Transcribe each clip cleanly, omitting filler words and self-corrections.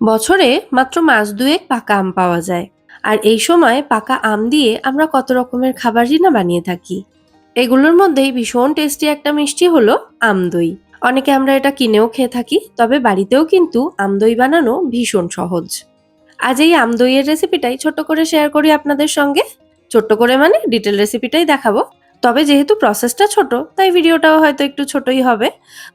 বছরে মাত্র মাস দুয়েক পাকা আম পাওয়া যায়। আর এই সময় পাকা আম দিয়ে আমরা কত রকমের খাবারই না বানিয়ে থাকি। এগুলোর মধ্যেই ভীষণ টেস্টি একটা মিষ্টি হলো আম দই। অনেকে আমরা এটা কিনেও খেয়ে থাকি, তবে বাড়িতেও কিন্তু আম দই বানানো ভীষণ সহজ। আজ এই আম দইয়ের রেসিপিটাই ছোট্ট করে শেয়ার করি আপনাদের সঙ্গে। ছোট্ট করে মানে ডিটেল রেসিপিটাই দেখাবো। তবে যেহেতু প্রসেসটা ছোট, তাই ভিডিওটাও হয়তো একটু ছোটই হবে।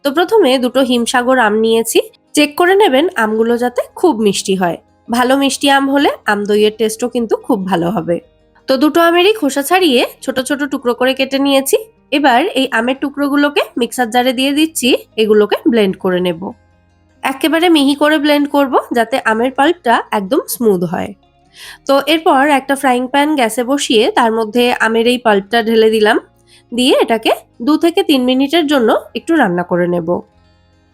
তো প্রথমে দুটো হিমসাগর আম নিয়েছি। চেক করে নেবেন আমগুলো যাতে খুব মিষ্টি হয়। ভালো মিষ্টি আম হলে আম দইয়ের টেস্টও কিন্তু খুব ভালো হবে। তো দুটো আমেরই খোসা ছাড়িয়ে ছোট ছোট টুকরো করে কেটে নিয়েছি। এবার এই আমের টুকরোগুলোকে মিক্সার জারে দিয়ে দিচ্ছি, এগুলোকে ব্লেন্ড করে নেব। একেবারে মিহি করে ব্লেন্ড করব যাতে আমের পাল্পটা একদম স্মুথ হয়। তো এরপর একটা ফ্রাইং প্যান গ্যাসে বসিয়ে তার মধ্যে আমের এই পাল্পটা ঢেলে দিলাম। দিয়ে এটাকে 2 থেকে 3 মিনিটের জন্য একটু রান্না করে নেব।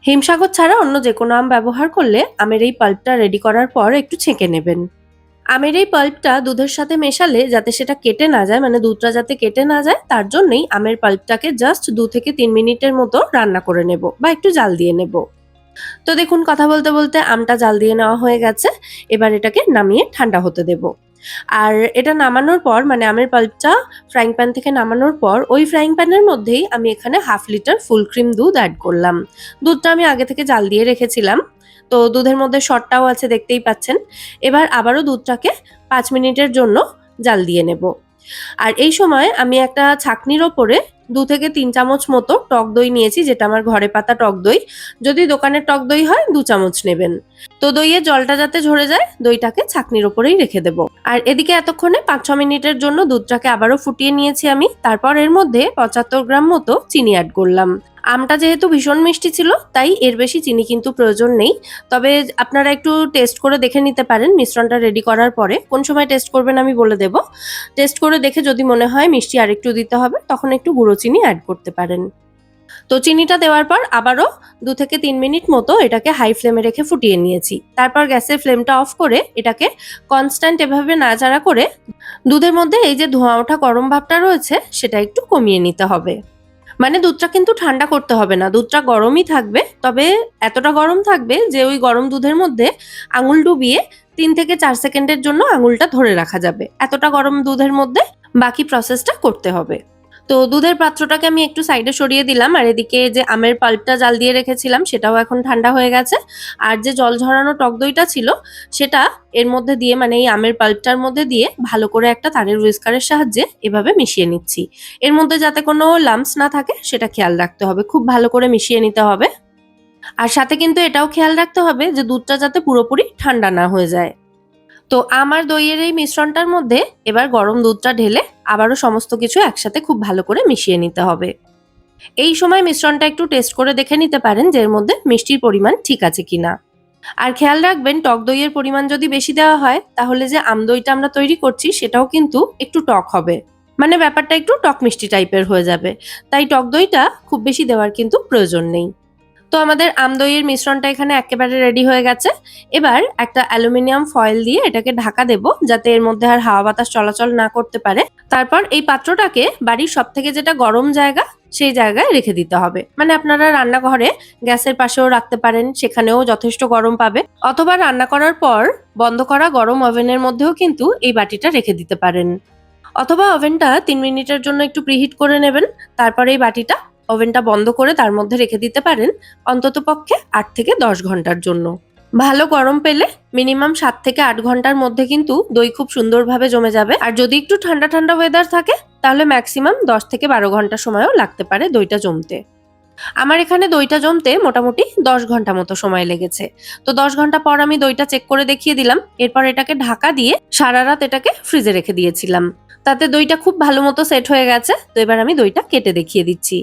হিমসাগর ছাড়া অন্য যে কোনো আম ব্যবহার করলে আমের এই পাল্পটা রেডি করার পর একটু ছেঁকে নেবেন। আমের এই পাল্পটা দুধের সাথে মেশালে যাতে সেটা কেটে না যায়, মানে দুধটা যাতে কেটে না যায়, তার জন্যই আমের পাল্পটাকে জাস্ট 2 থেকে 3 মিনিটের মতো রান্না করে নেব বা একটু জাল দিয়ে নেব। তো দেখুন, কথা বলতে বলতে আমটা জাল দিয়ে নেওয়া হয়ে গেছে। এবার এটাকে নামিয়ে ঠান্ডা হতে দেব। আর এটা নামানোর পর, মানে আমের পাল্পটা ফ্রাইং প্যান থেকে নামানোর পর ওই ফ্রাইং প্যানের মধ্যেই আমি এখানে 1/2 লিটার ফুল ক্রিম দুধ অ্যাড করলাম। দুধটা আমি আগে থেকে জাল দিয়ে রেখেছিলাম। তো দুধের মধ্যে সরটাও আছে, দেখতেই পাচ্ছেন। এবার আবারও দুধটাকে 5 মিনিটের জন্য জাল দিয়ে নেব। আর এই সময় আমি একটা ছাঁকনির ওপরে 2 থেকে 3 চামচ মতো টক দই নিয়েছি, যেটা আমার ঘরে পাতা টক দই। যদি দোকানের টক দই হয় 2 চামচ নেবেন। তো দইয়ের জলটা যাতে ঝরে যায়, দইটাকে ছাঁকনির ওপরেই রেখে দেব। আর এদিকে এতক্ষণে 5-6 মিনিটের জন্য দুধটাকে আবারও ফুটিয়ে নিয়েছি আমি। তারপর এর মধ্যে 75 গ্রাম মতো চিনি অ্যাড করলাম। আমটা যেহেতু ভীষণ মিষ্টি ছিল, তাই এর বেশি চিনি কিন্তু প্রয়োজন নেই। তবে আপনারা একটু টেস্ট করে দেখে নিতে পারেন মিশ্রণটা রেডি করার পরে। কোন সময় টেস্ট করবেন আমি বলে দেব। টেস্ট করে দেখে যদি মনে হয় মিষ্টি আরেকটু দিতে হবে, তখন একটু গুঁড়ো চিনি অ্যাড করতে পারেন। তো চিনিটা দেওয়ার পর আবারও 2 থেকে 3 মিনিট মতো এটাকে হাই ফ্লেমে রেখে ফুটিয়ে নিয়েছি। তারপর গ্যাসের ফ্লেমটা অফ করে এটাকে কনস্ট্যান্ট এভাবে নাড়াচাড়া করে দুধের মধ্যে এই যে ধোঁয়া ওঠা গরম ভাবটা রয়েছে সেটা একটু কমিয়ে নিতে হবে। মানে দুধটা কিন্তু ঠান্ডা করতে হবে না, দুধটা গরমই থাকবে। তবে এতটা গরম থাকবে যে ওই গরম দুধের মধ্যে আঙুল ডুবিয়ে 3 থেকে 4 সেকেন্ডের জন্য আঙুলটা ধরে রাখা যাবে। এতটা গরম দুধের মধ্যে বাকি প্রসেসটা করতে হবে। তো দুধের পাত্রটাকে আমি একটু সাইডে সরিয়ে দিলাম। আর এদিকে যে আমের পাল্পটা জাল দিয়ে রেখেছিলাম সেটাও এখন ঠান্ডা হয়ে গেছে। আর যে জল ঝরানো টক দইটা ছিল সেটা এর মধ্যে দিয়ে, মানে এই আমের পাল্পটার মধ্যে দিয়ে ভালো করে একটা তারের হুইস্কারের সাহায্যে এভাবে মিশিয়ে নিচ্ছি। এর মধ্যে যাতে কোনো লাম্পস না থাকে সেটা খেয়াল রাখতে হবে। খুব ভালো করে মিশিয়ে নিতে হবে। আর সাথে কিন্তু এটাও খেয়াল রাখতে হবে যে দুধটা যাতে পুরোপুরি ঠান্ডা না হয়ে যায়। তো আমার দইয়ের এই মিশ্রণটার মধ্যে এবার গরম দুধটা ঢেলে আবারও সমস্ত কিছু একসাথে খুব ভালো করে মিশিয়ে নিতে হবে। এই সময় মিশ্রণটা একটু টেস্ট করে দেখে নিতে পারেন যে এর মধ্যে মিষ্টির পরিমাণ ঠিক আছে কিনা। আর খেয়াল রাখবেন টক দইয়ের পরিমাণ যদি বেশি দেওয়া হয় তাহলে যে আম দইটা আমরা তৈরি করছি সেটাও কিন্তু একটু টক হবে। মানে ব্যাপারটা একটু টক মিষ্টি টাইপের হয়ে যাবে। তাই টক দইটা খুব বেশি দেওয়ার কিন্তু প্রয়োজন নেই। তো আমাদের আম দইয়ের মিশ্রণটা এখানে একেবারে রেডি হয়ে গেছে। এবার একটা অ্যালুমিনিয়াম ফয়েল দিয়ে এটাকে ঢাকা দেব যাতে এর মধ্যে আর হাওয়া বাতাস চলাচল না করতে পারে। তারপর এই পাত্রটাকে বাড়ির সবথেকে যেটা গরম জায়গা সেই জায়গায় রেখে দিতে হবে। মানে আপনারা রান্নাঘরে গ্যাসের পাশেও রাখতে পারেন, সেখানেও যথেষ্ট গরম পাবে। অথবা রান্না করার পর বন্ধ করা গরম ওভেনের মধ্যেও কিন্তু এই বাটিটা রেখে দিতে পারেন। অথবা ওভেনটা 3 মিনিটের জন্য একটু প্রিহিট করে নেবেন। তারপরে এই বাটিটা ওভেনটা বন্ধ করে তার মধ্যে রেখে দিতে পারেন অন্ততপক্ষে 8 থেকে 10 ঘন্টার জন্য। ভালো গরম পেলে মিনিমাম 7 থেকে 8 ঘন্টার মধ্যে কিন্তু দই খুব সুন্দরভাবে জমে যাবে। আর যদি একটু ঠান্ডা ঠান্ডা ওয়েদার থাকে তাহলে ম্যাক্সিমাম 10 থেকে 12 ঘন্টা সময়ও লাগতে পারে দইটা জমতে। আমার এখানে দইটা জমতে মোটামুটি 10 ঘন্টা মতো সময় লেগেছে। তো 10 ঘন্টা পর আমি দইটা চেক করে দেখিয়ে দিলাম। এরপর এটাকে ঢাকা দিয়ে সারা রাত এটাকে ফ্রিজে রেখে দিয়েছিলাম। তাতে দইটা খুব ভালো মতো সেট হয়ে গেছে। তো এবার আমি দইটা কেটে দেখিয়ে দিচ্ছি।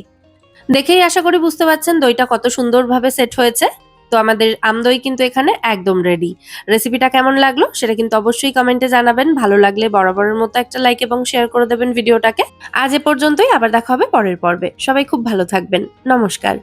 দেখেই আশা করি বুঝতে পারছেন দইটা কত সুন্দরভাবে সেট হয়েছে। তো আমাদের আম দই কিন্তু এখানে একদম রেডি। রেসিপিটা কেমন লাগলো সেটা কিন্তু অবশ্যই কমেন্টে জানাবেন। ভালো লাগলে বরাবরের মতো একটা লাইক এবং শেয়ার করে দেবেন ভিডিওটাকে। আজ এ পর্যন্তই, আবার দেখা হবে পরের পর্বে। সবাই খুব ভালো থাকবেন। নমস্কার।